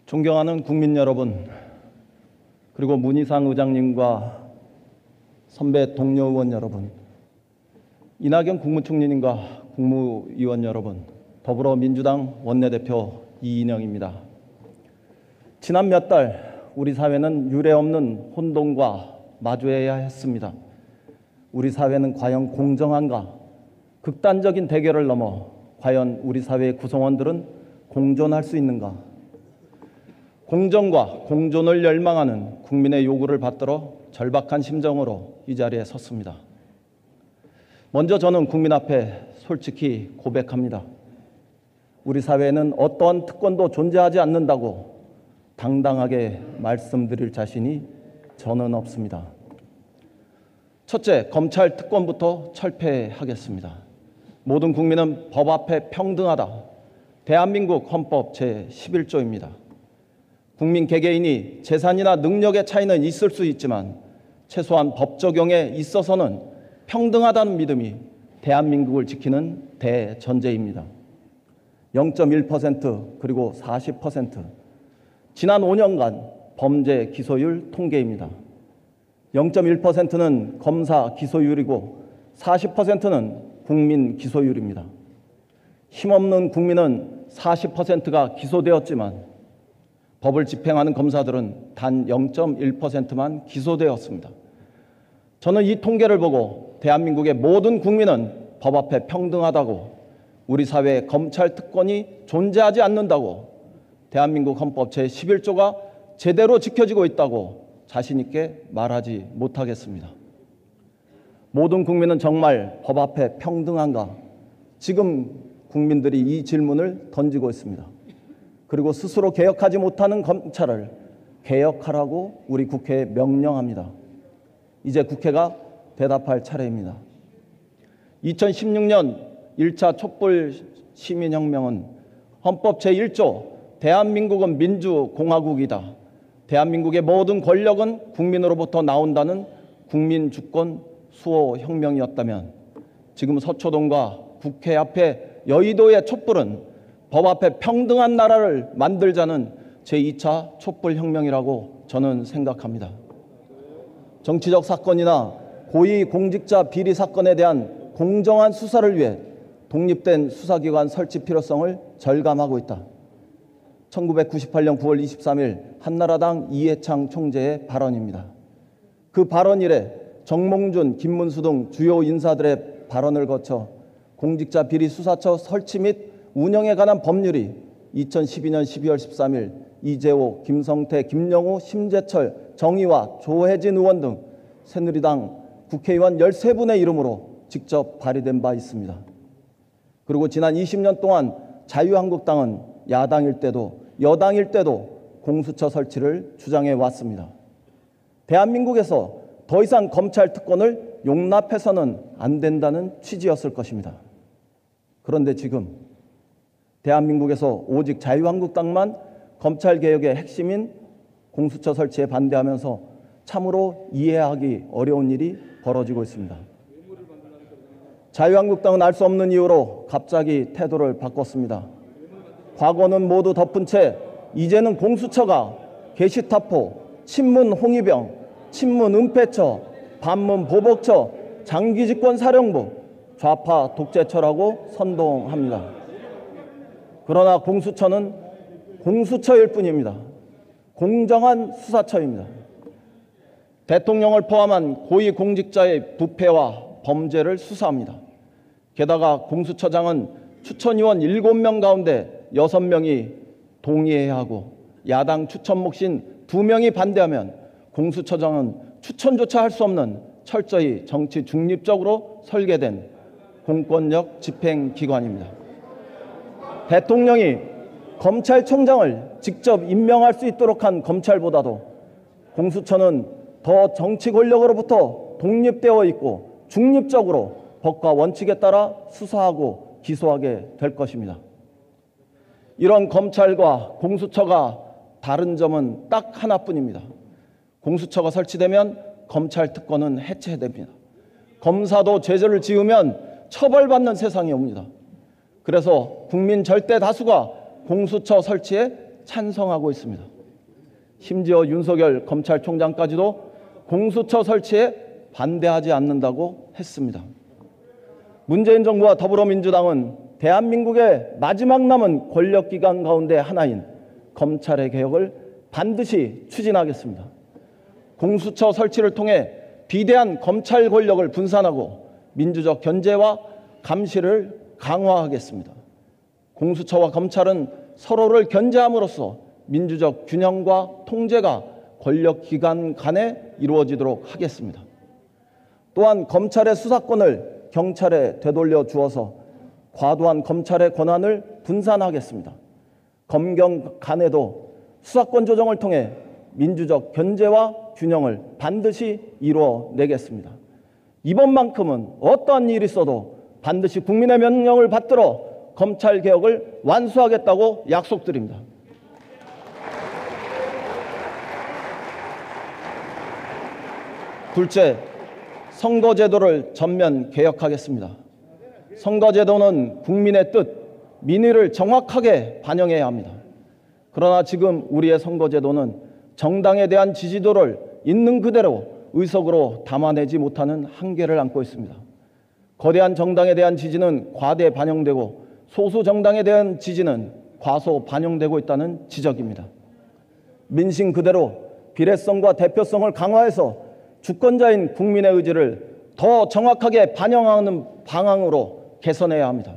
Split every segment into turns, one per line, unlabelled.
존경하는 국민 여러분, 그리고 문희상 의장님과 선배 동료 의원 여러분, 이낙연 국무총리님과 국무위원 여러분, 더불어민주당 원내대표 이인영입니다. 지난 몇 달 우리 사회는 유례없는 혼돈과 마주해야 했습니다. 우리 사회는 과연 공정한가? 극단적인 대결을 넘어 과연 우리 사회의 구성원들은 공존할 수 있는가? 공정과 공존을 열망하는 국민의 요구를 받들어 절박한 심정으로 이 자리에 섰습니다. 먼저 저는 국민 앞에 솔직히 고백합니다. 우리 사회에는 어떠한 특권도 존재하지 않는다고 당당하게 말씀드릴 자신이 저는 없습니다. 첫째, 검찰 특권부터 철폐하겠습니다. 모든 국민은 법 앞에 평등하다. 대한민국 헌법 제11조입니다. 국민 개개인이 재산이나 능력의 차이는 있을 수 있지만 최소한 법 적용에 있어서는 평등하다는 믿음이 대한민국을 지키는 대전제입니다. 0.1% 그리고 40%. 지난 5년간 범죄 기소율 통계입니다. 0.1%는 검사 기소율이고 40%는 국민 기소율입니다. 힘없는 국민은 40%가 기소되었지만 법을 집행하는 검사들은 단 0.1%만 기소되었습니다. 저는 이 통계를 보고 대한민국의 모든 국민은 법 앞에 평등하다고, 우리 사회에 검찰 특권이 존재하지 않는다고, 대한민국 헌법 제11조가 제대로 지켜지고 있다고 자신 있게 말하지 못하겠습니다. 모든 국민은 정말 법 앞에 평등한가? 지금 국민들이 이 질문을 던지고 있습니다. 그리고 스스로 개혁하지 못하는 검찰을 개혁하라고 우리 국회에 명령합니다. 이제 국회가 대답할 차례입니다. 2016년 1차 촛불 시민혁명은 헌법 제1조 대한민국은 민주공화국이다. 대한민국의 모든 권력은 국민으로부터 나온다는 국민주권 수호혁명이었다면 지금 서초동과 국회 앞에 여의도의 촛불은 법 앞에 평등한 나라를 만들자는 제2차 촛불혁명이라고 저는 생각합니다. 정치적 사건이나 고위공직자 비리 사건에 대한 공정한 수사를 위해 독립된 수사기관 설치 필요성을 절감하고 있다. 1998년 9월 23일 한나라당 이해창 총재의 발언입니다. 그 발언 이래 정몽준, 김문수 등 주요 인사들의 발언을 거쳐 공직자 비리 수사처 설치 및 운영에 관한 법률이 2012년 12월 13일 이재호, 김성태, 김영우, 심재철, 정의와 조혜진 의원 등 새누리당 국회의원 13분의 이름으로 직접 발의된 바 있습니다. 그리고 지난 20년 동안 자유한국당은 야당일 때도 여당일 때도 공수처 설치를 주장해 왔습니다. 대한민국에서 더 이상 검찰 특권을 용납해서는 안 된다는 취지였을 것입니다. 그런데 지금 대한민국에서 오직 자유한국당만 검찰개혁의 핵심인 공수처 설치에 반대하면서 참으로 이해하기 어려운 일이 벌어지고 있습니다. 자유한국당은 알 수 없는 이유로 갑자기 태도를 바꿨습니다. 과거는 모두 덮은 채 이제는 공수처가 게시타포, 친문 홍위병, 친문 은폐처, 반문 보복처, 장기집권사령부, 좌파 독재처라고 선동합니다. 그러나 공수처는 공수처일 뿐입니다. 공정한 수사처입니다. 대통령을 포함한 고위공직자의 부패와 범죄를 수사합니다. 게다가 공수처장은 추천위원 7명 가운데 6명이 동의해야 하고 야당 추천 몫인 2명이 반대하면 공수처장은 추천조차 할 수 없는 철저히 정치 중립적으로 설계된 공권력 집행기관입니다. 대통령이 검찰총장을 직접 임명할 수 있도록 한 검찰보다도 공수처는 더 정치 권력으로부터 독립되어 있고 중립적으로 법과 원칙에 따라 수사하고 기소하게 될 것입니다. 이런 검찰과 공수처가 다른 점은 딱 하나뿐입니다. 공수처가 설치되면 검찰 특권은 해체됩니다. 검사도 죄를 지으면 처벌받는 세상이 옵니다. 그래서 국민 절대 다수가 공수처 설치에 찬성하고 있습니다. 심지어 윤석열 검찰총장까지도 공수처 설치에 반대하지 않는다고 했습니다. 문재인 정부와 더불어민주당은 대한민국의 마지막 남은 권력기관 가운데 하나인 검찰의 개혁을 반드시 추진하겠습니다. 공수처 설치를 통해 비대한 검찰 권력을 분산하고 민주적 견제와 감시를 강화하겠습니다. 공수처와 검찰은 서로를 견제함으로써 민주적 균형과 통제가 권력기관 간에 이루어지도록 하겠습니다. 또한 검찰의 수사권을 경찰에 되돌려 주어서 과도한 검찰의 권한을 분산하겠습니다. 검경 간에도 수사권 조정을 통해 민주적 견제와 균형을 반드시 이루어내겠습니다. 이번만큼은 어떠한 일이 있어도 반드시 국민의 명령을 받들어 검찰개혁을 완수하겠다고 약속드립니다. 둘째, 선거제도를 전면 개혁하겠습니다. 선거제도는 국민의 뜻, 민의를 정확하게 반영해야 합니다. 그러나 지금 우리의 선거제도는 정당에 대한 지지도를 있는 그대로 의석으로 담아내지 못하는 한계를 안고 있습니다. 거대한 정당에 대한 지지는 과대 반영되고 소수 정당에 대한 지지는 과소 반영되고 있다는 지적입니다. 민심 그대로 비례성과 대표성을 강화해서 주권자인 국민의 의지를 더 정확하게 반영하는 방향으로 개선해야 합니다.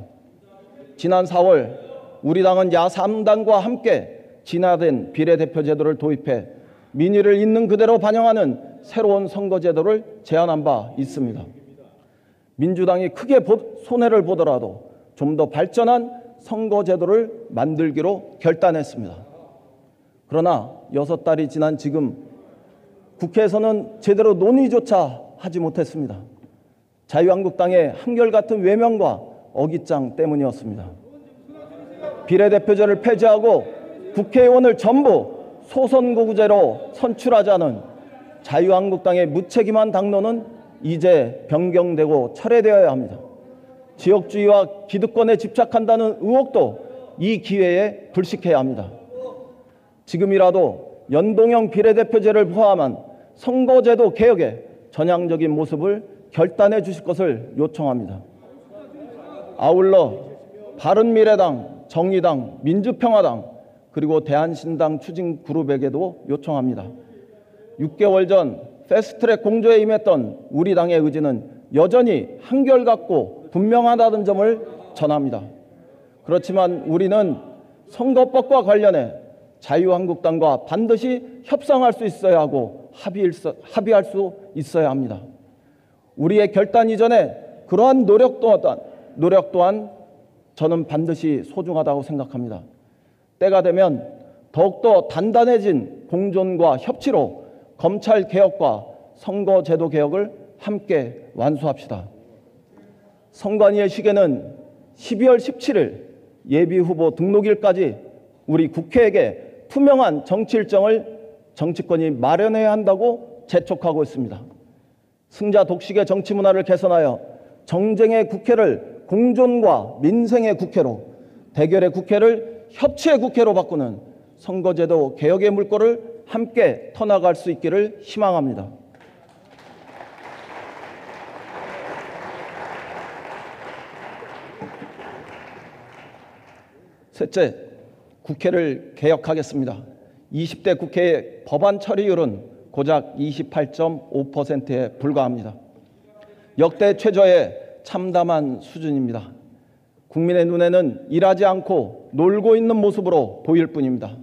지난 4월 우리 당은 야3당과 함께 진화된 비례대표 제도를 도입해 민의를 있는 그대로 반영하는 새로운 선거제도를 제안한 바 있습니다. 민주당이 크게 손해를 보더라도 좀 더 발전한 선거제도를 만들기로 결단했습니다. 그러나 6달이 지난 지금 국회에서는 제대로 논의조차 하지 못했습니다. 자유한국당의 한결같은 외면과 어깃장 때문이었습니다. 비례대표제를 폐지하고 국회의원을 전부 소선거구제로 선출하자는 자유한국당의 무책임한 당론은 이제 변경되고 철회되어야 합니다. 지역주의와 기득권에 집착한다는 의혹도 이 기회에 불식해야 합니다. 지금이라도 연동형 비례대표제를 포함한 선거제도 개혁의 전향적인 모습을 결단해 주실 것을 요청합니다. 아울러 바른미래당, 정의당, 민주평화당 그리고 대한신당 추진그룹에게도 요청합니다. 6개월 전 패스트트랙 공조에 임했던 우리 당의 의지는 여전히 한결같고 분명하다는 점을 전합니다. 그렇지만 우리는 선거법과 관련해 자유한국당과 반드시 협상할 수 있어야 하고 합의할 수 있어야 합니다. 우리의 결단 이전에 그러한 노력 또한 저는 반드시 소중하다고 생각합니다. 때가 되면 더욱더 단단해진 공존과 협치로 검찰 개혁과 선거제도 개혁을 함께 완수합시다. 선관위의 시계는 12월 17일 예비후보 등록일까지 우리 국회에게 투명한 정치 일정을 정치권이 마련해야 한다고 재촉하고 있습니다. 승자 독식의 정치 문화를 개선하여 정쟁의 국회를 공존과 민생의 국회로, 대결의 국회를 협치의 국회로 바꾸는 선거제도 개혁의 물꼬를 함께 터나갈 수 있기를 희망합니다. 셋째, 국회를 개혁하겠습니다. 20대 국회의 법안 처리율은 고작 28.5%에 불과합니다. 역대 최저의 참담한 수준입니다. 국민의 눈에는 일하지 않고 놀고 있는 모습으로 보일 뿐입니다.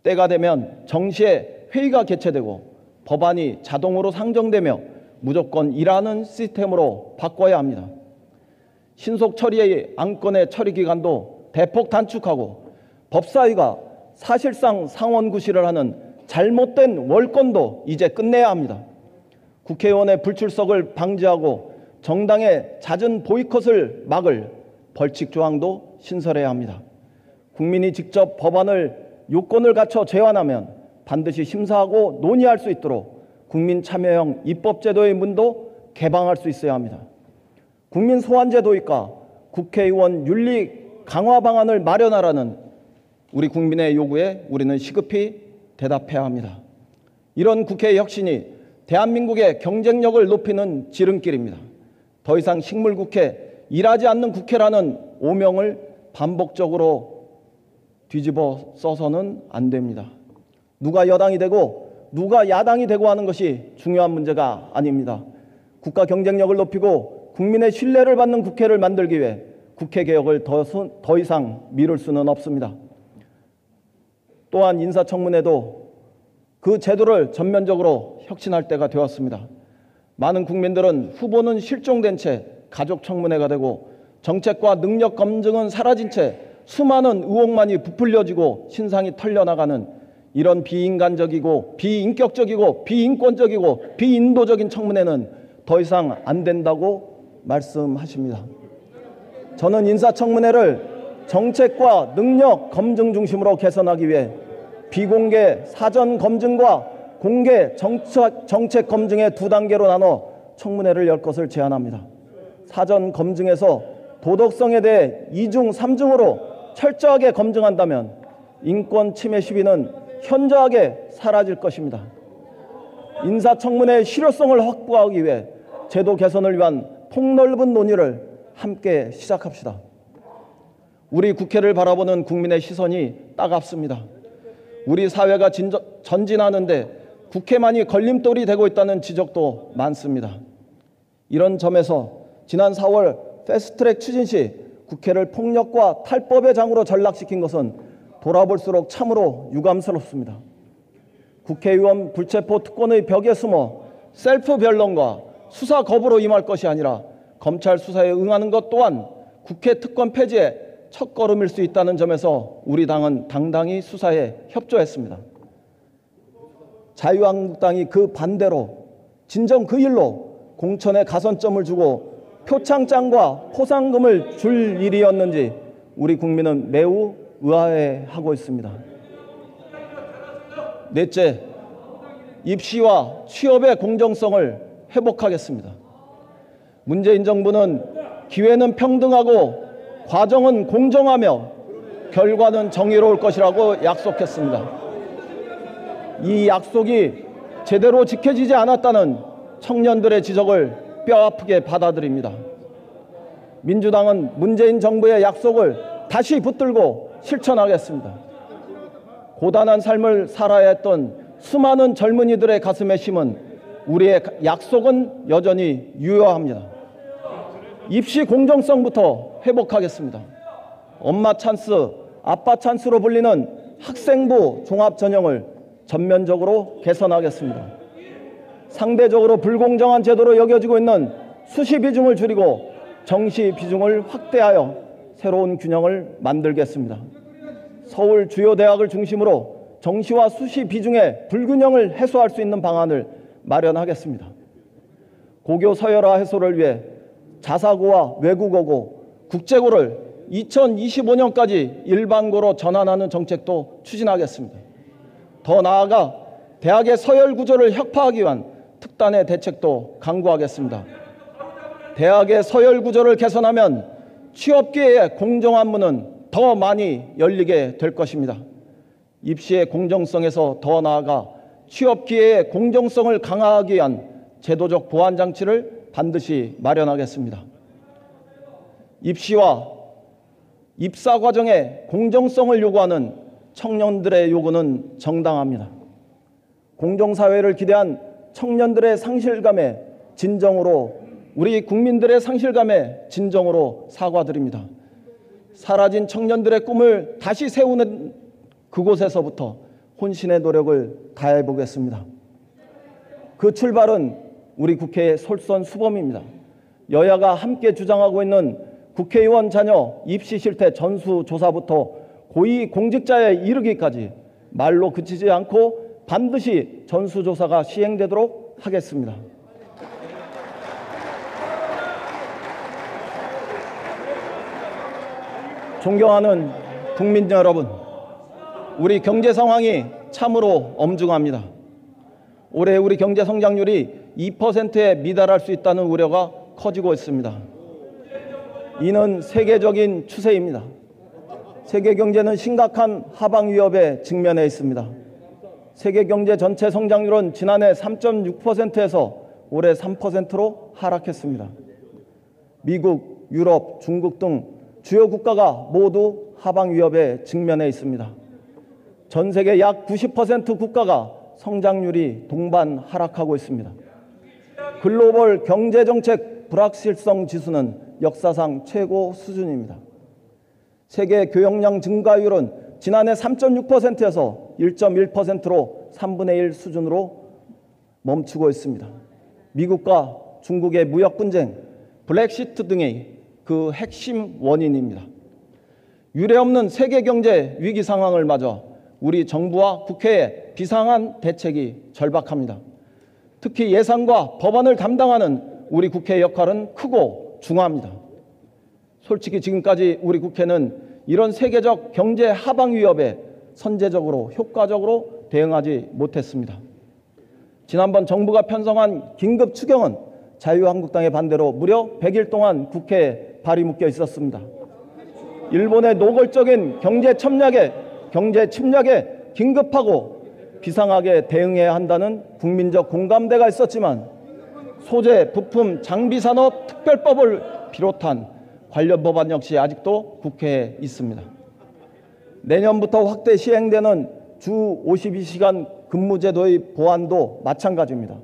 때가 되면 정시에 회의가 개최되고 법안이 자동으로 상정되며 무조건 일하는 시스템으로 바꿔야 합니다. 신속 처리의 안건의 처리 기간도 대폭 단축하고 법사위가 사실상 상원구실을 하는 잘못된 월권도 이제 끝내야 합니다. 국회의원의 불출석을 방지하고 정당의 잦은 보이콧을 막을 벌칙 조항도 신설해야 합니다. 국민이 직접 법안을 요건을 갖춰 제안하면 반드시 심사하고 논의할 수 있도록 국민 참여형 입법제도의 문도 개방할 수 있어야 합니다. 국민 소환제 도입과 국회의원 윤리 강화 방안을 마련하라는 우리 국민의 요구에 우리는 시급히 대답해야 합니다. 이런 국회 혁신이 대한민국의 경쟁력을 높이는 지름길입니다. 더 이상 식물국회, 일하지 않는 국회라는 오명을 반복적으로 뒤집어 써서는 안 됩니다. 누가 여당이 되고 누가 야당이 되고 하는 것이 중요한 문제가 아닙니다. 국가 경쟁력을 높이고 국민의 신뢰를 받는 국회를 만들기 위해 국회 개혁을 더 이상 미룰 수는 없습니다. 또한 인사청문회도 그 제도를 전면적으로 혁신할 때가 되었습니다. 많은 국민들은 후보는 실종된 채 가족청문회가 되고 정책과 능력 검증은 사라진 채 수많은 의혹만이 부풀려지고 신상이 털려나가는 이런 비인간적이고 비인격적이고 비인권적이고 비인도적인 청문회는 더 이상 안 된다고 말씀하십니다. 저는 인사청문회를 정책과 능력 검증 중심으로 개선하기 위해 비공개 사전 검증과 공개 정책 검증의 두 단계로 나눠 청문회를 열 것을 제안합니다. 사전 검증에서 도덕성에 대해 2중, 3중으로 철저하게 검증한다면 인권 침해 시비는 현저하게 사라질 것입니다. 인사청문회의 실효성을 확보하기 위해 제도 개선을 위한 폭넓은 논의를 함께 시작합시다. 우리 국회를 바라보는 국민의 시선이 따갑습니다. 우리 사회가 전진하는데 국회만이 걸림돌이 되고 있다는 지적도 많습니다. 이런 점에서 지난 4월 패스트트랙 추진 시 국회를 폭력과 탈법의 장으로 전락시킨 것은 돌아볼수록 참으로 유감스럽습니다. 국회의원 불체포 특권의 벽에 숨어 셀프 변론과 수사 거부로 임할 것이 아니라 검찰 수사에 응하는 것 또한 국회 특권 폐지의 첫걸음일 수 있다는 점에서 우리 당은 당당히 수사에 협조했습니다. 자유한국당이 그 반대로 진정 그 일로 공천에 가산점을 주고 표창장과 포상금을 줄 일이었는지 우리 국민은 매우 의아해하고 있습니다. 넷째, 입시와 취업의 공정성을 회복하겠습니다. 문재인 정부는 기회는 평등하고 과정은 공정하며 결과는 정의로울 것이라고 약속했습니다. 이 약속이 제대로 지켜지지 않았다는 청년들의 지적을 뼈아프게 받아들입니다. 민주당은 문재인 정부의 약속을 다시 붙들고 실천하겠습니다. 고단한 삶을 살아야 했던 수많은 젊은이들의 가슴에 심은 우리의 약속은 여전히 유효합니다. 입시 공정성부터 회복하겠습니다. 엄마 찬스, 아빠 찬스로 불리는 학생부 종합전형을 전면적으로 개선하겠습니다. 상대적으로 불공정한 제도로 여겨지고 있는 수시 비중을 줄이고 정시 비중을 확대하여 새로운 균형을 만들겠습니다. 서울 주요 대학을 중심으로 정시와 수시 비중의 불균형을 해소할 수 있는 방안을 마련하겠습니다. 고교 서열화 해소를 위해 자사고와 외국어고, 국제고를 2025년까지 일반고로 전환하는 정책도 추진하겠습니다. 더 나아가 대학의 서열 구조를 혁파하기 위한 특단의 대책도 강구하겠습니다. 대학의 서열 구조를 개선하면 취업 기회의 공정한 문은 더 많이 열리게 될 것입니다. 입시의 공정성에서 더 나아가 취업 기회의 공정성을 강화하기 위한 제도적 보완 장치를 반드시 마련하겠습니다. 입시와 입사 과정의 공정성을 요구하는 청년들의 요구는 정당합니다. 공정사회를 기대한 청년들의 상실감에 진정으로, 우리 국민들의 상실감에 진정으로 사과드립니다. 사라진 청년들의 꿈을 다시 세우는 그곳에서부터 혼신의 노력을 다해 보겠습니다. 그 출발은 우리 국회의 솔선수범입니다. 여야가 함께 주장하고 있는 국회의원 자녀 입시 실태 전수조사부터 고위공직자에 이르기까지 말로 그치지 않고 반드시 전수조사가 시행되도록 하겠습니다. 존경하는 국민 여러분, 우리 경제 상황이 참으로 엄중합니다. 올해 우리 경제 성장률이 2%에 미달할 수 있다는 우려가 커지고 있습니다. 이는 세계적인 추세입니다. 세계 경제는 심각한 하방 위협에 직면해 있습니다. 세계 경제 전체 성장률은 지난해 3.6%에서 올해 3%로 하락했습니다. 미국, 유럽, 중국 등 주요 국가가 모두 하방 위협에 직면해 있습니다. 전 세계 약 90% 국가가 성장률이 동반 하락하고 있습니다. 글로벌 경제정책 불확실성 지수는 역사상 최고 수준입니다. 세계 교역량 증가율은 지난해 3.6%에서 1.1%로 3분의 1 수준으로 멈추고 있습니다. 미국과 중국의 무역 분쟁, 브렉시트 등이 그 핵심 원인입니다. 유례없는 세계 경제 위기 상황을 맞아 우리 정부와 국회의 비상한 대책이 절박합니다. 특히 예산과 법안을 담당하는 우리 국회의 역할은 크고 중요합니다. 솔직히 지금까지 우리 국회는 이런 세계적 경제 하방 위협에 선제적으로 효과적으로 대응하지 못했습니다. 지난번 정부가 편성한 긴급 추경은 자유한국당의 반대로 무려 100일 동안 국회에 발이 묶여 있었습니다. 일본의 노골적인 경제 침략에 긴급하고 비상하게 대응해야 한다는 국민적 공감대가 있었지만 소재, 부품, 장비 산업 특별법을 비롯한 관련 법안 역시 아직도 국회에 있습니다. 내년부터 확대 시행되는 주 52시간 근무제도의 보완도 마찬가지입니다.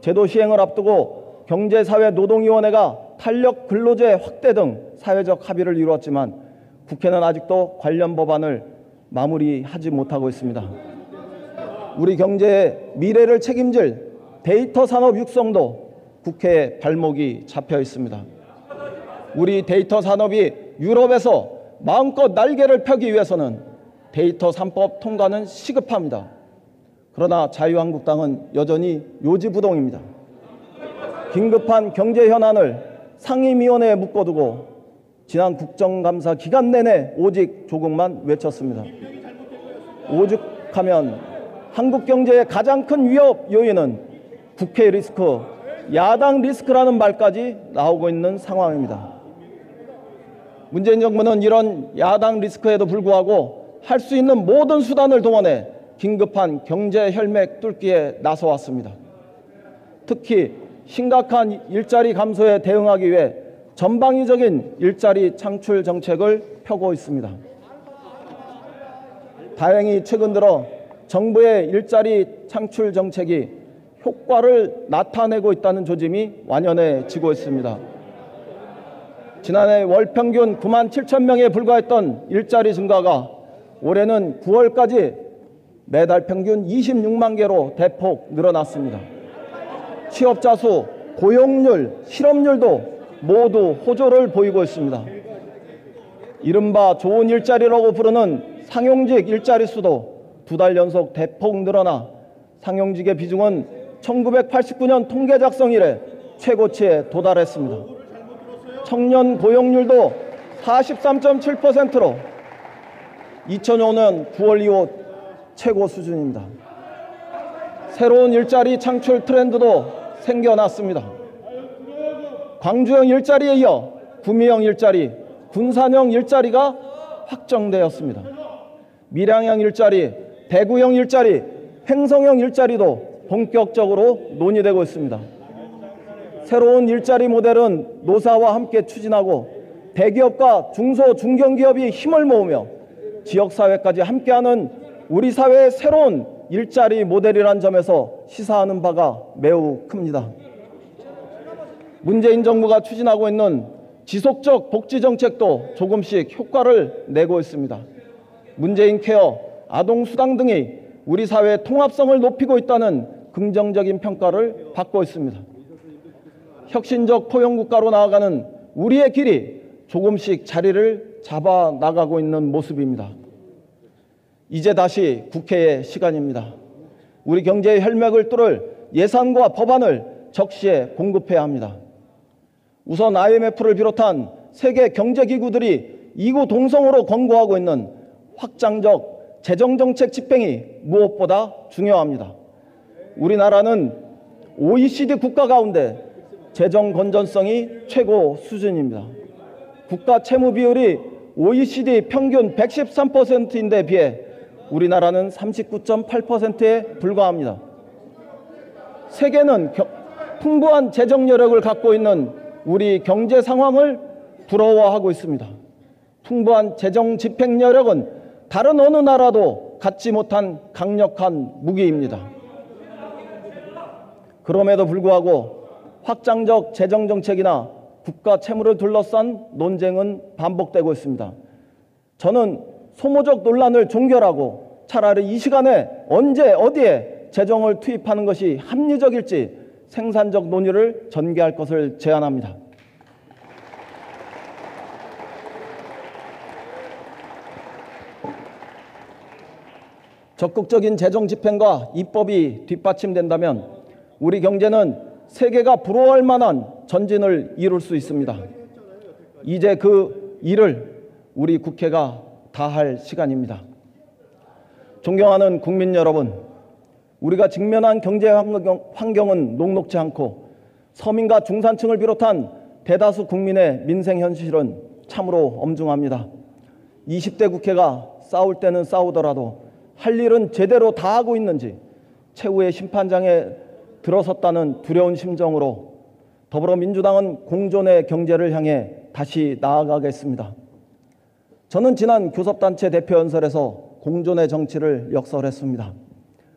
제도 시행을 앞두고 경제사회노동위원회가 탄력 근로제 확대 등 사회적 합의를 이루었지만 국회는 아직도 관련 법안을 마무리하지 못하고 있습니다. 우리 경제의 미래를 책임질 데이터 산업 육성도 국회에 발목이 잡혀 있습니다. 우리 데이터 산업이 유럽에서 마음껏 날개를 펴기 위해서는 데이터 3법 통과는 시급합니다. 그러나 자유한국당은 여전히 요지부동입니다. 긴급한 경제 현안을 상임위원회에 묶어두고 지난 국정감사 기간 내내 오직 조국만 외쳤습니다. 오죽하면 한국 경제의 가장 큰 위협 요인은 국회 리스크, 야당 리스크라는 말까지 나오고 있는 상황입니다. 문재인 정부는 이런 야당 리스크에도 불구하고 할 수 있는 모든 수단을 동원해 긴급한 경제 혈맥 뚫기에 나서왔습니다. 특히 심각한 일자리 감소에 대응하기 위해 전방위적인 일자리 창출 정책을 펴고 있습니다. 다행히 최근 들어 정부의 일자리 창출 정책이 효과를 나타내고 있다는 조짐이 완연해지고 있습니다. 지난해 월 평균 9만 7천 명에 불과했던 일자리 증가가 올해는 9월까지 매달 평균 26만 개로 대폭 늘어났습니다. 취업자 수, 고용률, 실업률도 모두 호조를 보이고 있습니다. 이른바 좋은 일자리라고 부르는 상용직 일자리 수도 2달 연속 대폭 늘어나 상용직의 비중은 1989년 통계 작성 이래 최고치에 도달했습니다. 청년 고용률도 43.7%로 2005년 9월 이후 최고 수준입니다. 새로운 일자리 창출 트렌드도 생겨났습니다. 광주형 일자리에 이어 구미형 일자리, 군산형 일자리가 확정되었습니다. 밀양형 일자리, 대구형 일자리, 횡성형 일자리도 본격적으로 논의되고 있습니다. 새로운 일자리 모델은 노사와 함께 추진하고 대기업과 중소, 중견기업이 힘을 모으며 지역사회까지 함께하는 우리 사회의 새로운 일자리 모델이라는 점에서 시사하는 바가 매우 큽니다. 문재인 정부가 추진하고 있는 지속적 복지 정책도 조금씩 효과를 내고 있습니다. 문재인 케어, 아동수당 등이 우리 사회의 통합성을 높이고 있다는 긍정적인 평가를 받고 있습니다. 혁신적 포용국가로 나아가는 우리의 길이 조금씩 자리를 잡아 나가고 있는 모습입니다. 이제 다시 국회의 시간입니다. 우리 경제의 혈맥을 뚫을 예산과 법안을 적시에 공급해야 합니다. 우선 IMF를 비롯한 세계 경제기구들이 이구동성으로 권고하고 있는 확장적 재정정책 집행이 무엇보다 중요합니다. 우리나라는 OECD 국가 가운데 재정 건전성이 최고 수준입니다. 국가 채무 비율이 OECD 평균 113%인데 비해 우리나라는 39.8%에 불과합니다. 세계는 풍부한 재정 여력을 갖고 있는 우리 경제 상황을 부러워하고 있습니다. 풍부한 재정 집행 여력은 다른 어느 나라도 갖지 못한 강력한 무기입니다. 그럼에도 불구하고 확장적 재정 정책이나 국가 채무를 둘러싼 논쟁은 반복되고 있습니다. 저는 소모적 논란을 종결하고 차라리 이 시간에 언제 어디에 재정을 투입하는 것이 합리적일지 생산적 논의를 전개할 것을 제안합니다. 적극적인 재정 집행과 입법이 뒷받침된다면 우리 경제는 세계가 부러워할 만한 전진을 이룰 수 있습니다. 이제 그 일을 우리 국회가 다할 시간입니다. 존경하는 국민 여러분, 우리가 직면한 경제 환경은 녹록지 않고 서민과 중산층을 비롯한 대다수 국민의 민생 현실은 참으로 엄중합니다. 20대 국회가 싸울 때는 싸우더라도 할 일은 제대로 다 하고 있는지 최후의 심판장에 들어섰다는 두려운 심정으로 더불어민주당은 공존의 경제를 향해 다시 나아가겠습니다. 저는 지난 교섭단체 대표연설에서 공존의 정치를 역설했습니다.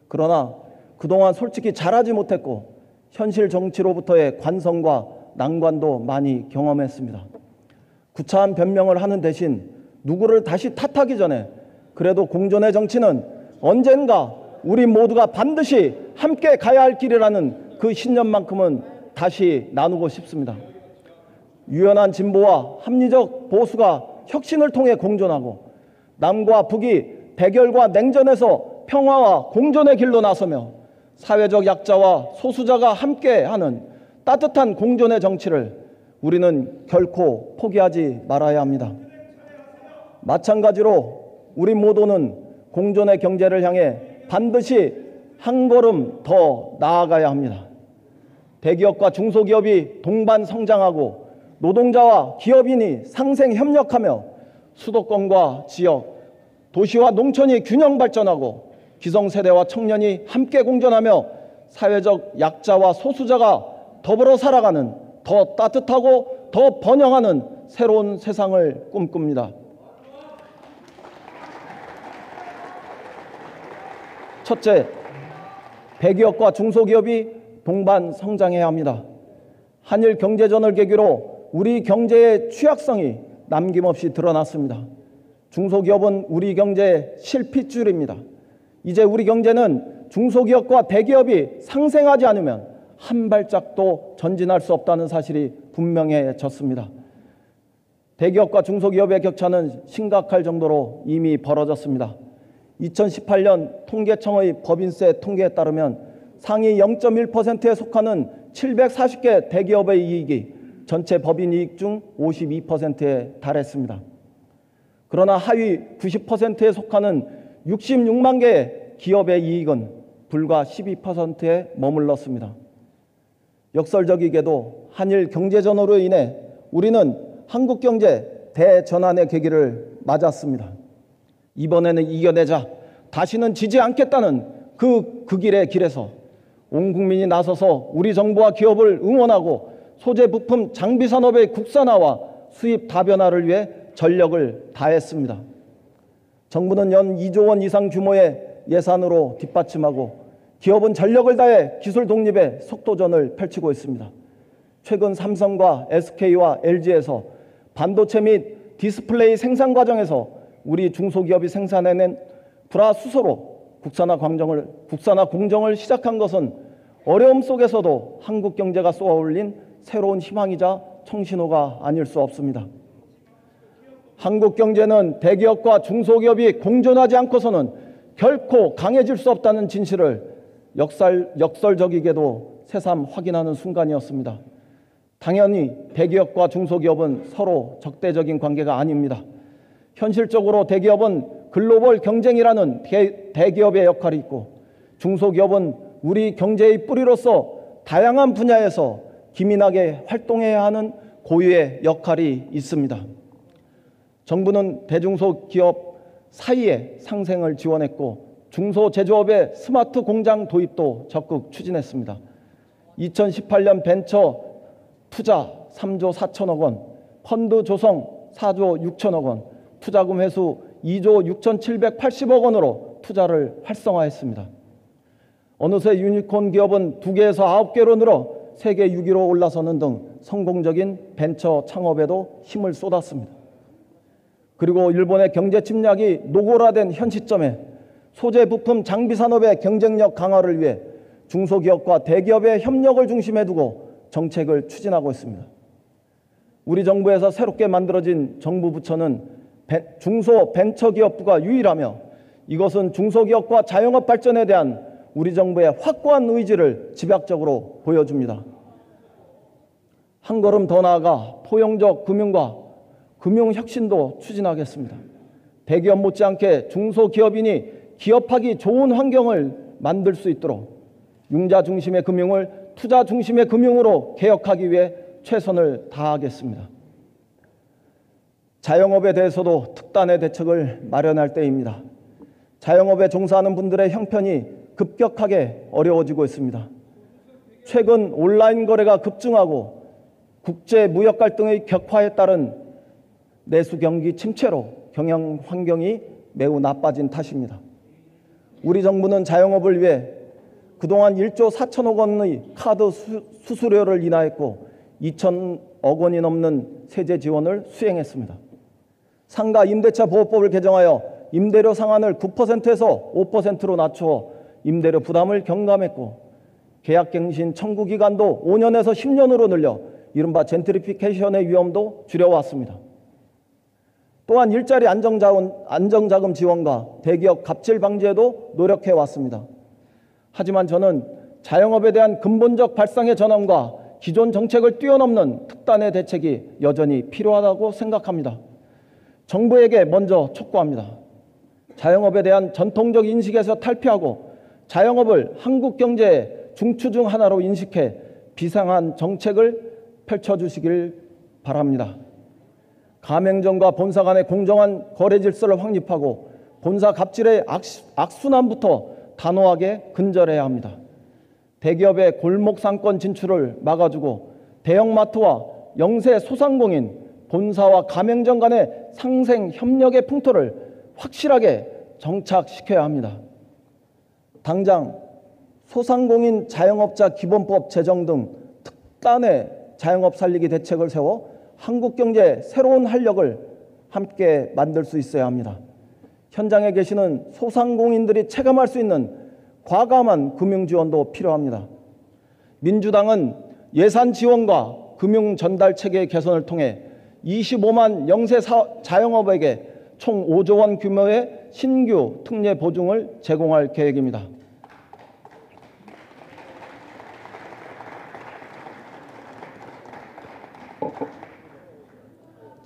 그러나 그동안 솔직히 잘하지 못했고 현실 정치로부터의 관성과 난관도 많이 경험했습니다. 구차한 변명을 하는 대신 누구를 다시 탓하기 전에 그래도 공존의 정치는 언젠가 우리 모두가 반드시 함께 가야 할 길이라는 그 신념만큼은 다시 나누고 싶습니다. 유연한 진보와 합리적 보수가 혁신을 통해 공존하고 남과 북이 대결과 냉전에서 평화와 공존의 길로 나서며 사회적 약자와 소수자가 함께하는 따뜻한 공존의 정치를 우리는 결코 포기하지 말아야 합니다. 마찬가지로 우리 모두는 공존의 경제를 향해 반드시 한 걸음 더 나아가야 합니다. 대기업과 중소기업이 동반 성장하고 노동자와 기업인이 상생 협력하며 수도권과 지역, 도시와 농촌이 균형 발전하고 기성세대와 청년이 함께 공존하며 사회적 약자와 소수자가 더불어 살아가는 더 따뜻하고 더 번영하는 새로운 세상을 꿈꿉니다. 첫째, 대기업과 중소기업이 동반 성장해야 합니다. 한일 경제전을 계기로 우리 경제의 취약성이 남김없이 드러났습니다. 중소기업은 우리 경제의 실핏줄입니다. 이제 우리 경제는 중소기업과 대기업이 상생하지 않으면 한 발짝도 전진할 수 없다는 사실이 분명해졌습니다. 대기업과 중소기업의 격차는 심각할 정도로 이미 벌어졌습니다. 2018년 통계청의 법인세 통계에 따르면 상위 0.1%에 속하는 740개 대기업의 이익이 전체 법인 이익 중 52%에 달했습니다. 그러나 하위 90%에 속하는 66만 개의 기업의 이익은 불과 12%에 머물렀습니다. 역설적이게도 한일 경제전으로 인해 우리는 한국 경제 대전환의 계기를 맞았습니다. 이번에는 이겨내자, 다시는 지지 않겠다는 그 길의 길에서 온 국민이 나서서 우리 정부와 기업을 응원하고 소재 부품 장비 산업의 국산화와 수입 다변화를 위해 전력을 다했습니다. 정부는 연 2조 원 이상 규모의 예산으로 뒷받침하고 기업은 전력을 다해 기술 독립의 속도전을 펼치고 있습니다. 최근 삼성과 SK와 LG에서 반도체 및 디스플레이 생산 과정에서 우리 중소기업이 생산해낸 불화수소로 국산화 공정을 시작한 것은 어려움 속에서도 한국 경제가 쏘아올린 새로운 희망이자 청신호가 아닐 수 없습니다. 한국 경제는 대기업과 중소기업이 공존하지 않고서는 결코 강해질 수 없다는 진실을 역설적이게도 새삼 확인하는 순간이었습니다. 당연히 대기업과 중소기업은 서로 적대적인 관계가 아닙니다. 현실적으로 대기업은 글로벌 경쟁이라는 대기업의 역할이 있고 중소기업은 우리 경제의 뿌리로서 다양한 분야에서 기민하게 활동해야 하는 고유의 역할이 있습니다. 정부는 대중소기업 사이의 상생을 지원했고 중소제조업의 스마트 공장 도입도 적극 추진했습니다. 2018년 벤처 투자 3조 4천억 원, 펀드 조성 4조 6천억 원, 투자금 회수 2조 6,780억 원으로 투자를 활성화했습니다. 어느새 유니콘 기업은 2개에서 9개로 늘어 세계 6위로 올라서는 등 성공적인 벤처 창업에도 힘을 쏟았습니다. 그리고 일본의 경제 침략이 노골화된 현 시점에 소재 부품 장비 산업의 경쟁력 강화를 위해 중소기업과 대기업의 협력을 중심에 두고 정책을 추진하고 있습니다. 우리 정부에서 새롭게 만들어진 정부 부처는 중소벤처기업부가 유일하며 이것은 중소기업과 자영업 발전에 대한 우리 정부의 확고한 의지를 집약적으로 보여줍니다. 한 걸음 더 나아가 포용적 금융과 금융혁신도 추진하겠습니다. 대기업 못지않게 중소기업인이 기업하기 좋은 환경을 만들 수 있도록 융자 중심의 금융을 투자 중심의 금융으로 개혁하기 위해 최선을 다하겠습니다. 자영업에 대해서도 특단의 대책을 마련할 때입니다. 자영업에 종사하는 분들의 형편이 급격하게 어려워지고 있습니다. 최근 온라인 거래가 급증하고 국제 무역 갈등의 격화에 따른 내수 경기 침체로 경영 환경이 매우 나빠진 탓입니다. 우리 정부는 자영업을 위해 그동안 1조 4천억 원의 카드 수수료를 인하했고 2천억 원이 넘는 세제 지원을 수행했습니다. 상가 임대차 보호법을 개정하여 임대료 상한을 9%에서 5%로 낮추어 임대료 부담을 경감했고 계약갱신 청구 기간도 5년에서 10년으로 늘려 이른바 젠트리피케이션의 위험도 줄여왔습니다. 또한 일자리 안정자금 지원과 대기업 갑질 방지에도 노력해왔습니다. 하지만 저는 자영업에 대한 근본적 발상의 전환과 기존 정책을 뛰어넘는 특단의 대책이 여전히 필요하다고 생각합니다. 정부에게 먼저 촉구합니다. 자영업에 대한 전통적 인식에서 탈피하고 자영업을 한국 경제의 중추 중 하나로 인식해 비상한 정책을 펼쳐주시길 바랍니다. 가맹점과 본사 간의 공정한 거래 질서를 확립하고 본사 갑질의 악순환부터 단호하게 근절해야 합니다. 대기업의 골목 상권 진출을 막아주고 대형마트와 영세 소상공인, 본사와 가맹점 간의 상생 협력의 풍토를 확실하게 정착시켜야 합니다. 당장 소상공인 자영업자 기본법 제정 등 특단의 자영업 살리기 대책을 세워 한국 경제의 새로운 활력을 함께 만들 수 있어야 합니다. 현장에 계시는 소상공인들이 체감할 수 있는 과감한 금융 지원도 필요합니다. 민주당은 예산 지원과 금융 전달 체계 개선을 통해 25만 영세 자영업에게 총 5조 원 규모의 신규 특례 보증을 제공할 계획입니다.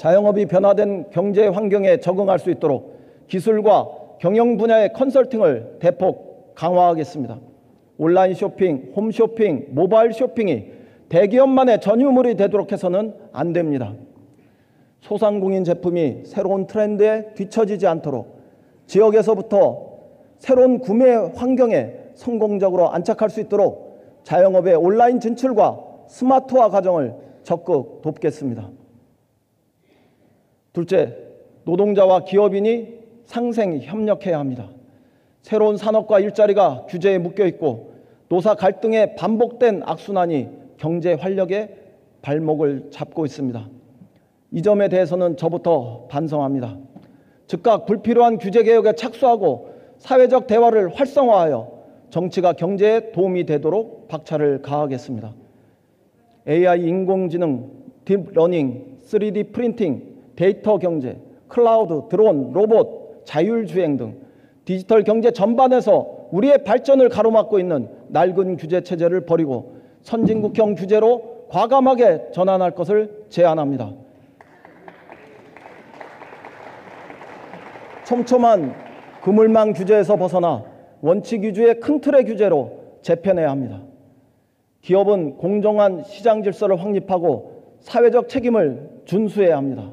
자영업이 변화된 경제 환경에 적응할 수 있도록 기술과 경영 분야의 컨설팅을 대폭 강화하겠습니다. 온라인 쇼핑, 홈쇼핑, 모바일 쇼핑이 대기업만의 전유물이 되도록 해서는 안 됩니다. 소상공인 제품이 새로운 트렌드에 뒤처지지 않도록 지역에서부터 새로운 구매 환경에 성공적으로 안착할 수 있도록 자영업의 온라인 진출과 스마트화 과정을 적극 돕겠습니다. 둘째, 노동자와 기업인이 상생 협력해야 합니다. 새로운 산업과 일자리가 규제에 묶여 있고 노사 갈등의 반복된 악순환이 경제 활력의 발목을 잡고 있습니다. 이 점에 대해서는 저부터 반성합니다. 즉각 불필요한 규제 개혁에 착수하고 사회적 대화를 활성화하여 정치가 경제에 도움이 되도록 박차를 가하겠습니다. AI, 인공지능, 딥러닝, 3D 프린팅, 데이터 경제, 클라우드, 드론, 로봇, 자율주행 등 디지털 경제 전반에서 우리의 발전을 가로막고 있는 낡은 규제 체제를 버리고 선진국형 규제로 과감하게 전환할 것을 제안합니다. 촘촘한 그물망 규제에서 벗어나 원칙 위주의 큰 틀의 규제로 재편해야 합니다. 기업은 공정한 시장 질서를 확립하고 사회적 책임을 준수해야 합니다.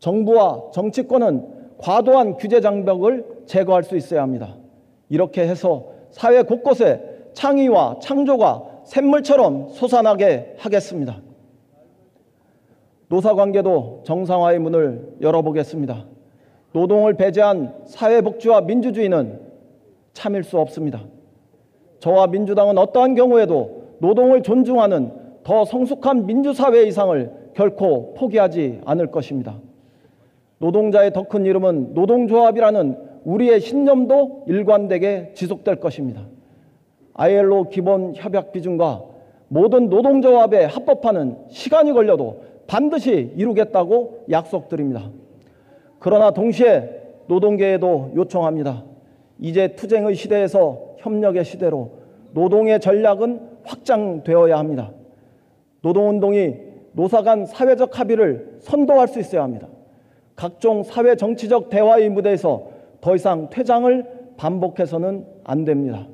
정부와 정치권은 과도한 규제 장벽을 제거할 수 있어야 합니다. 이렇게 해서 사회 곳곳에 창의와 창조가 샘물처럼 솟아나게 하겠습니다. 노사관계도 정상화의 문을 열어보겠습니다. 노동을 배제한 사회복지와 민주주의는 참을 수 없습니다. 저와 민주당은 어떠한 경우에도 노동을 존중하는 더 성숙한 민주사회 이상을 결코 포기하지 않을 것입니다. 노동자의 더 큰 이름은 노동조합이라는 우리의 신념도 일관되게 지속될 것입니다. ILO 기본 협약 비준과 모든 노동조합에 합법화는 시간이 걸려도 반드시 이루겠다고 약속드립니다. 그러나 동시에 노동계에도 요청합니다. 이제 투쟁의 시대에서 협력의 시대로 노동의 전략은 확장되어야 합니다. 노동운동이 노사 간 사회적 합의를 선도할 수 있어야 합니다. 각종 사회 정치적 대화의 무대에서 더 이상 퇴장을 반복해서는 안 됩니다.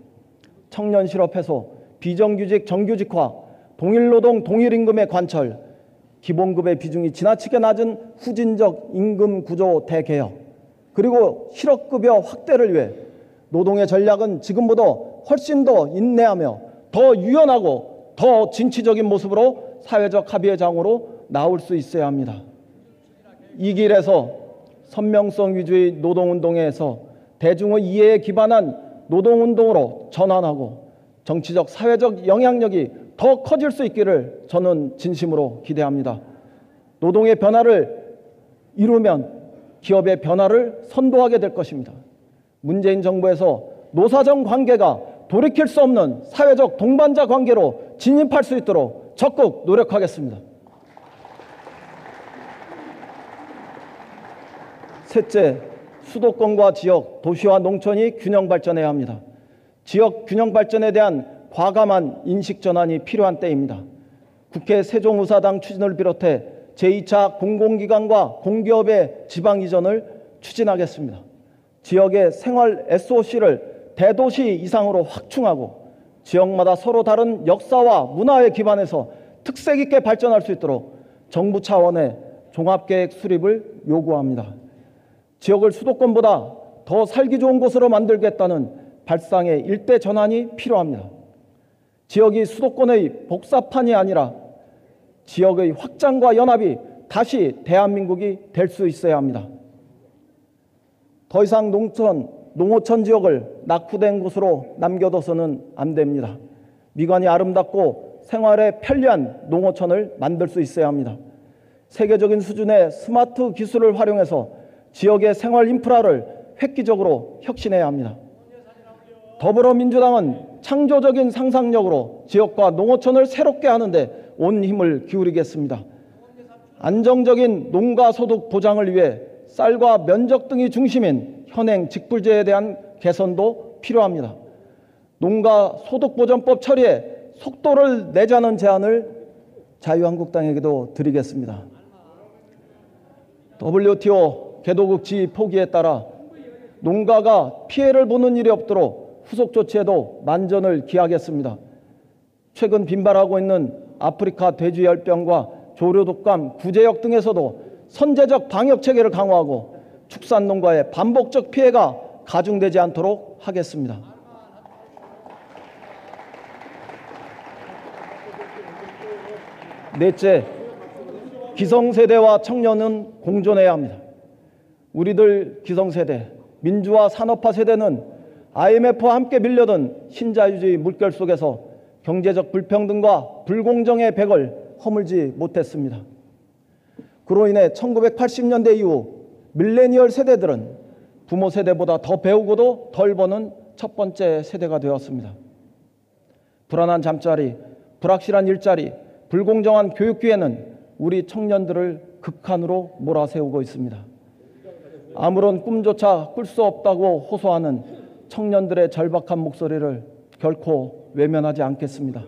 청년 실업해소, 비정규직 정규직화, 동일노동 동일임금의 관철, 기본급의 비중이 지나치게 낮은 후진적 임금 구조 대개혁, 그리고 실업급여 확대를 위해 노동의 전략은 지금보다 훨씬 더 인내하며 더 유연하고 더 진취적인 모습으로 사회적 합의의 장으로 나올 수 있어야 합니다. 이 길에서 선명성 위주의 노동운동에서 대중의 이해에 기반한 노동운동으로 전환하고 정치적 사회적 영향력이 더 커질 수 있기를 저는 진심으로 기대합니다. 노동의 변화를 이루면 기업의 변화를 선도하게 될 것입니다. 문재인 정부에서 노사정 관계가 돌이킬 수 없는 사회적 동반자 관계로 진입할 수 있도록 적극 노력하겠습니다. 셋째, 수도권과 지역, 도시와 농촌이 균형 발전해야 합니다. 지역 균형 발전에 대한 과감한 인식 전환이 필요한 때입니다. 국회 세종의사당 추진을 비롯해 제2차 공공기관과 공기업의 지방 이전을 추진하겠습니다. 지역의 생활 SOC를 대도시 이상으로 확충하고 지역마다 서로 다른 역사와 문화에 기반해서 특색 있게 발전할 수 있도록 정부 차원의 종합계획 수립을 요구합니다. 지역을 수도권보다 더 살기 좋은 곳으로 만들겠다는 발상의 일대 전환이 필요합니다. 지역이 수도권의 복사판이 아니라 지역의 확장과 연합이 다시 대한민국이 될 수 있어야 합니다. 더 이상 농어촌 지역을 낙후된 곳으로 남겨둬서는 안 됩니다. 미관이 아름답고 생활에 편리한 농어촌을 만들 수 있어야 합니다. 세계적인 수준의 스마트 기술을 활용해서 지역의 생활 인프라를 획기적으로 혁신해야 합니다. 더불어민주당은 창조적인 상상력으로 지역과 농어촌을 새롭게 하는데 온 힘을 기울이겠습니다. 안정적인 농가 소득 보장을 위해 쌀과 면적 등이 중심인 현행 직불제에 대한 개선도 필요합니다. 농가 소득보전법 처리에 속도를 내자는 제안을 자유한국당에게도 드리겠습니다. WTO 개도국 지위 포기에 따라 농가가 피해를 보는 일이 없도록 후속 조치에도 만전을 기하겠습니다. 최근 빈발하고 있는 아프리카 돼지열병과 조류독감, 구제역 등에서도 선제적 방역 체계를 강화하고 축산농가의 반복적 피해가 가중되지 않도록 하겠습니다. 넷째, 기성세대와 청년은 공존해야 합니다. 우리들 기성세대, 민주화 산업화 세대는 IMF와 함께 밀려든 신자유주의 물결 속에서 경제적 불평등과 불공정의 벽을 허물지 못했습니다. 그로 인해 1980년대 이후 밀레니얼 세대들은 부모 세대보다 더 배우고도 덜 버는 첫 번째 세대가 되었습니다. 불안한 잠자리, 불확실한 일자리, 불공정한 교육 기회는 우리 청년들을 극한으로 몰아세우고 있습니다. 아무런 꿈조차 꿀 수 없다고 호소하는 청년들의 절박한 목소리를 결코 외면하지 않겠습니다.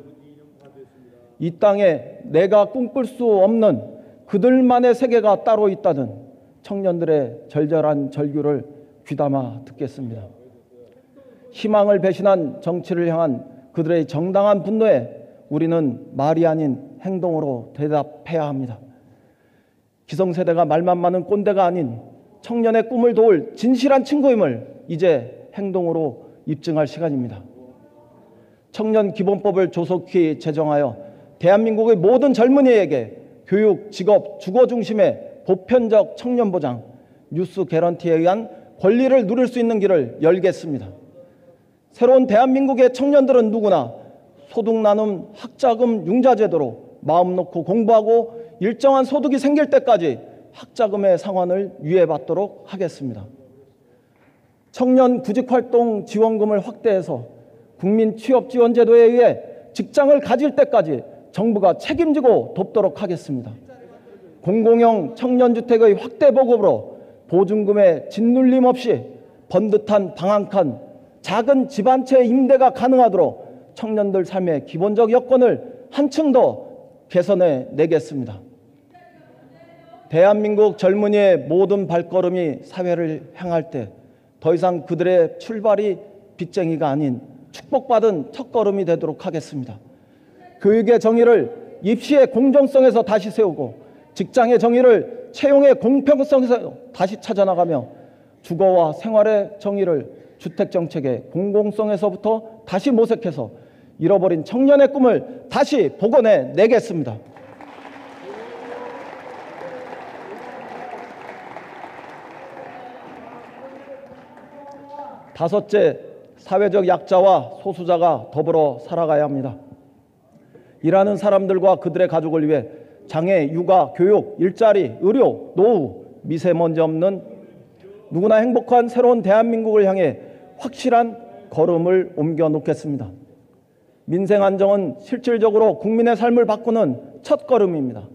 이 땅에 내가 꿈꿀 수 없는 그들만의 세계가 따로 있다는 청년들의 절절한 절규를 귀담아 듣겠습니다. 희망을 배신한 정치를 향한 그들의 정당한 분노에 우리는 말이 아닌 행동으로 대답해야 합니다. 기성세대가 말만 많은 꼰대가 아닌 청년의 꿈을 도울 진실한 친구임을 이제 행동으로 입증할 시간입니다. 청년 기본법을 조속히 제정하여 대한민국의 모든 젊은이에게 교육, 직업, 주거 중심의 보편적 청년 보장, 뉴스 개런티에 의한 권리를 누릴 수 있는 길을 열겠습니다. 새로운 대한민국의 청년들은 누구나 소득 나눔 학자금 융자 제도로 마음 놓고 공부하고 일정한 소득이 생길 때까지 학자금의 상환을 유예받도록 하겠습니다. 청년 구직활동 지원금을 확대해서 국민 취업지원제도에 의해 직장을 가질 때까지 정부가 책임지고 돕도록 하겠습니다. 공공형 청년주택의 확대 보급으로 보증금의 짓눌림 없이 번듯한 방 한 칸, 작은 집 한 채 임대가 가능하도록 청년들 삶의 기본적 여건을 한층 더 개선해 내겠습니다. 대한민국 젊은이의 모든 발걸음이 사회를 향할 때 더 이상 그들의 출발이 빚쟁이가 아닌 축복받은 첫걸음이 되도록 하겠습니다. 교육의 정의를 입시의 공정성에서 다시 세우고 직장의 정의를 채용의 공평성에서 다시 찾아나가며 주거와 생활의 정의를 주택정책의 공공성에서부터 다시 모색해서 잃어버린 청년의 꿈을 다시 복원해 내겠습니다. 다섯째, 사회적 약자와 소수자가 더불어 살아가야 합니다. 일하는 사람들과 그들의 가족을 위해 장애, 육아, 교육, 일자리, 의료, 노후, 미세먼지 없는 누구나 행복한 새로운 대한민국을 향해 확실한 걸음을 옮겨 놓겠습니다. 민생 안정은 실질적으로 국민의 삶을 바꾸는 첫걸음입니다.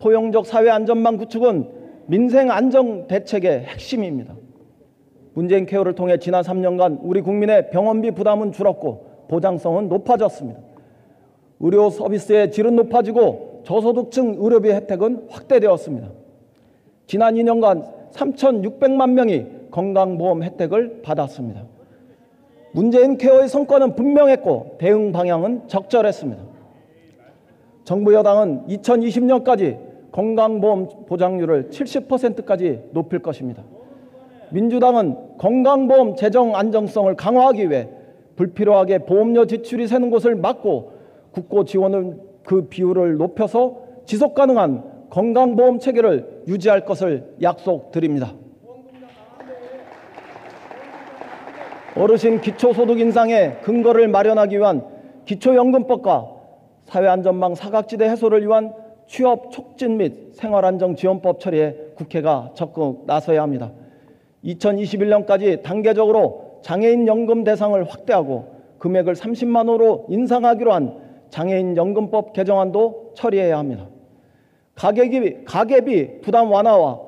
포용적 사회 안전망 구축은 민생 안정 대책의 핵심입니다. 문재인 케어를 통해 지난 3년간 우리 국민의 병원비 부담은 줄었고 보장성은 높아졌습니다. 의료 서비스의 질은 높아지고 저소득층 의료비 혜택은 확대되었습니다. 지난 2년간 3,600만 명이 건강보험 혜택을 받았습니다. 문재인 케어의 성과는 분명했고 대응 방향은 적절했습니다. 정부 여당은 2020년까지 건강보험 보장률을 70%까지 높일 것입니다. 민주당은 건강보험 재정 안정성을 강화하기 위해 불필요하게 보험료 지출이 새는 것을 막고 국고 지원을 그 비율을 높여서 지속 가능한 건강보험 체계를 유지할 것을 약속드립니다. 어르신 기초소득 인상의 근거를 마련하기 위한 기초연금법과 사회안전망 사각지대 해소를 위한 취업 촉진 및 생활안정지원법 처리에 국회가 적극 나서야 합니다. 2021년까지 단계적으로 장애인 연금 대상을 확대하고 금액을 30만 원으로 인상하기로 한 장애인 연금법 개정안도 처리해야 합니다. 가계비 부담 완화와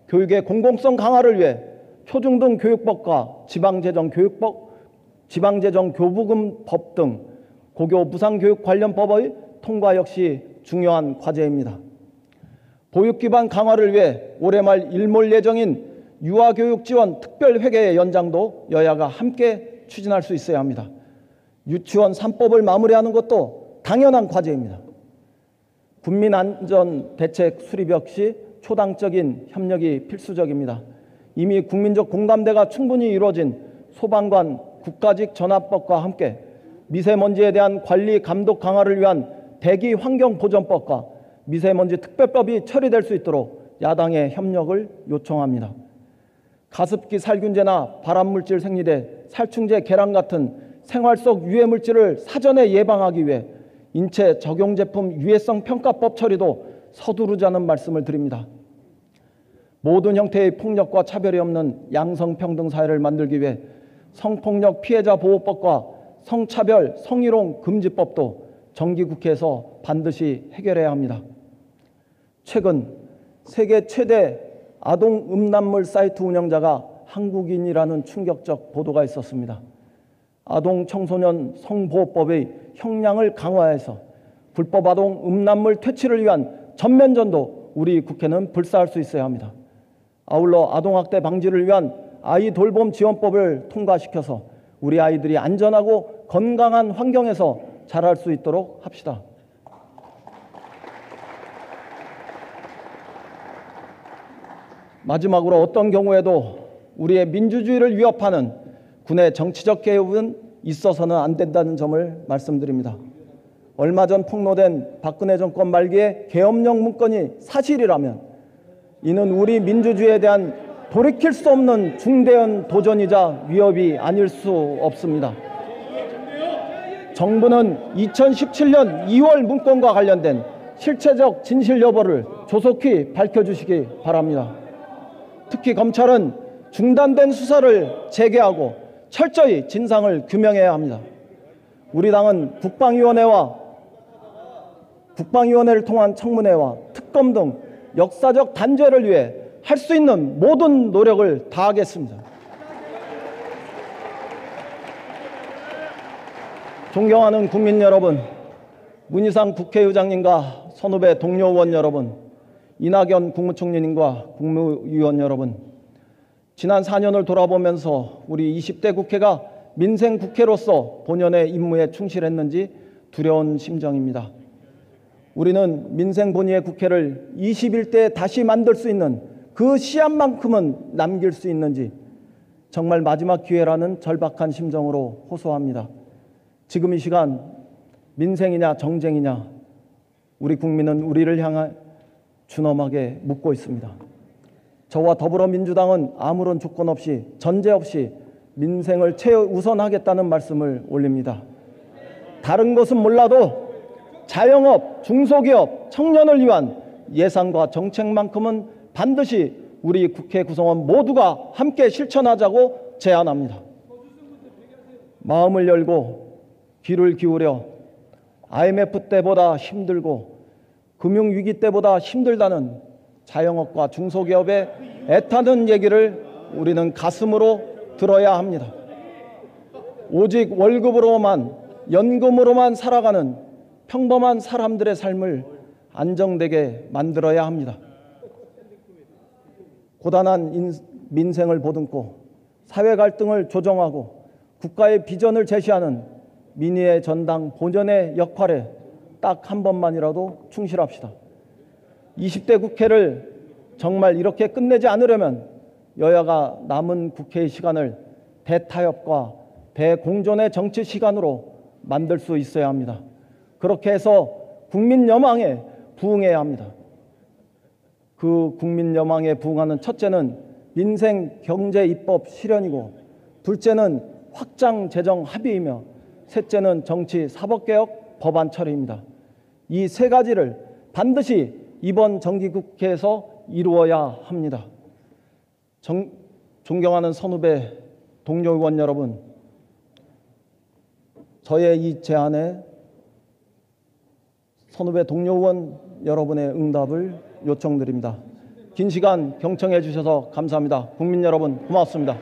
교육의 공공성 강화를 위해 초중등 교육법과 지방재정 교부금법 등 고교 무상교육 관련 법의 통과 역시 중요한 과제입니다. 보육 기반 강화를 위해 올해 말 일몰 예정인 유아교육 지원 특별회계의 연장도 여야가 함께 추진할 수 있어야 합니다. 유치원 3법을 마무리하는 것도 당연한 과제입니다. 국민안전대책 수립 역시 초당적인 협력이 필수적입니다. 이미 국민적 공감대가 충분히 이루어진 소방관 국가직 전화법과 함께 미세먼지에 대한 관리 감독 강화를 위한 대기 환경보전법과 미세먼지 특별법이 처리될 수 있도록 야당의 협력을 요청합니다. 가습기 살균제나 발암물질 생리대, 살충제, 계란 같은 생활 속 유해물질을 사전에 예방하기 위해 인체 적용제품 유해성 평가법 처리도 서두르자는 말씀을 드립니다. 모든 형태의 폭력과 차별이 없는 양성평등 사회를 만들기 위해 성폭력 피해자 보호법과 성차별, 성희롱 금지법도 정기국회에서 반드시 해결해야 합니다. 최근 세계 최대 아동 음란물 사이트 운영자가 한국인이라는 충격적 보도가 있었습니다. 아동 청소년 성보호법의 형량을 강화해서 불법 아동 음란물 퇴치를 위한 전면전도 우리 국회는 불사할 수 있어야 합니다. 아울러 아동학대 방지를 위한 아이 돌봄 지원법을 통과시켜서 우리 아이들이 안전하고 건강한 환경에서 자랄 수 있도록 합시다. 마지막으로 어떤 경우에도 우리의 민주주의를 위협하는 군의 정치적 개입은 있어서는 안 된다는 점을 말씀드립니다. 얼마 전 폭로된 박근혜 정권 말기의 계엄령 문건이 사실이라면 이는 우리 민주주의에 대한 돌이킬 수 없는 중대한 도전이자 위협이 아닐 수 없습니다. 정부는 2017년 2월 문건과 관련된 실체적 진실 여부를 조속히 밝혀주시기 바랍니다. 특히 검찰은 중단된 수사를 재개하고 철저히 진상을 규명해야 합니다. 우리 당은 국방위원회를 통한 청문회와 특검 등 역사적 단죄를 위해 할 수 있는 모든 노력을 다하겠습니다. 존경하는 국민 여러분, 문희상 국회의장님과 선후배 동료 의원 여러분, 이낙연 국무총리님과 국무위원 여러분, 지난 4년을 돌아보면서 우리 20대 국회가 민생 국회로서 본연의 임무에 충실했는지 두려운 심정입니다. 우리는 민생 본위의 국회를 21대에 다시 만들 수 있는 그 시한만큼은 남길 수 있는지 정말 마지막 기회라는 절박한 심정으로 호소합니다. 지금 이 시간 민생이냐 정쟁이냐 우리 국민은 우리를 향해 준엄하게 묻고 있습니다. 저와 더불어민주당은 아무런 조건 없이 전제 없이 민생을 최우선하겠다는 말씀을 올립니다. 다른 것은 몰라도 자영업, 중소기업, 청년을 위한 예산과 정책만큼은 반드시 우리 국회 구성원 모두가 함께 실천하자고 제안합니다. 마음을 열고 귀를 기울여 IMF 때보다 힘들고 금융위기 때보다 힘들다는 자영업과 중소기업의 애타는 얘기를 우리는 가슴으로 들어야 합니다. 오직 월급으로만, 연금으로만 살아가는 평범한 사람들의 삶을 안정되게 만들어야 합니다. 고단한 민생을 보듬고 사회 갈등을 조정하고 국가의 비전을 제시하는 민의의 전당 본연의 역할에 딱 한 번만이라도 충실합시다. 20대 국회를 정말 이렇게 끝내지 않으려면 여야가 남은 국회의 시간을 대타협과 대공존의 정치 시간으로 만들 수 있어야 합니다. 그렇게 해서 국민 여망에 부응해야 합니다. 그 국민 여망에 부응하는 첫째는 민생 경제 입법 실현이고, 둘째는 확장 재정 합의이며, 셋째는 정치 사법개혁 법안 처리입니다. 이 세 가지를 반드시 이번 정기국회에서 이루어야 합니다. 존경하는 선후배 동료 의원 여러분, 저의 이 제안에 선후배 동료 의원 여러분의 응답을 요청드립니다. 긴 시간 경청해 주셔서 감사합니다. 국민 여러분 고맙습니다.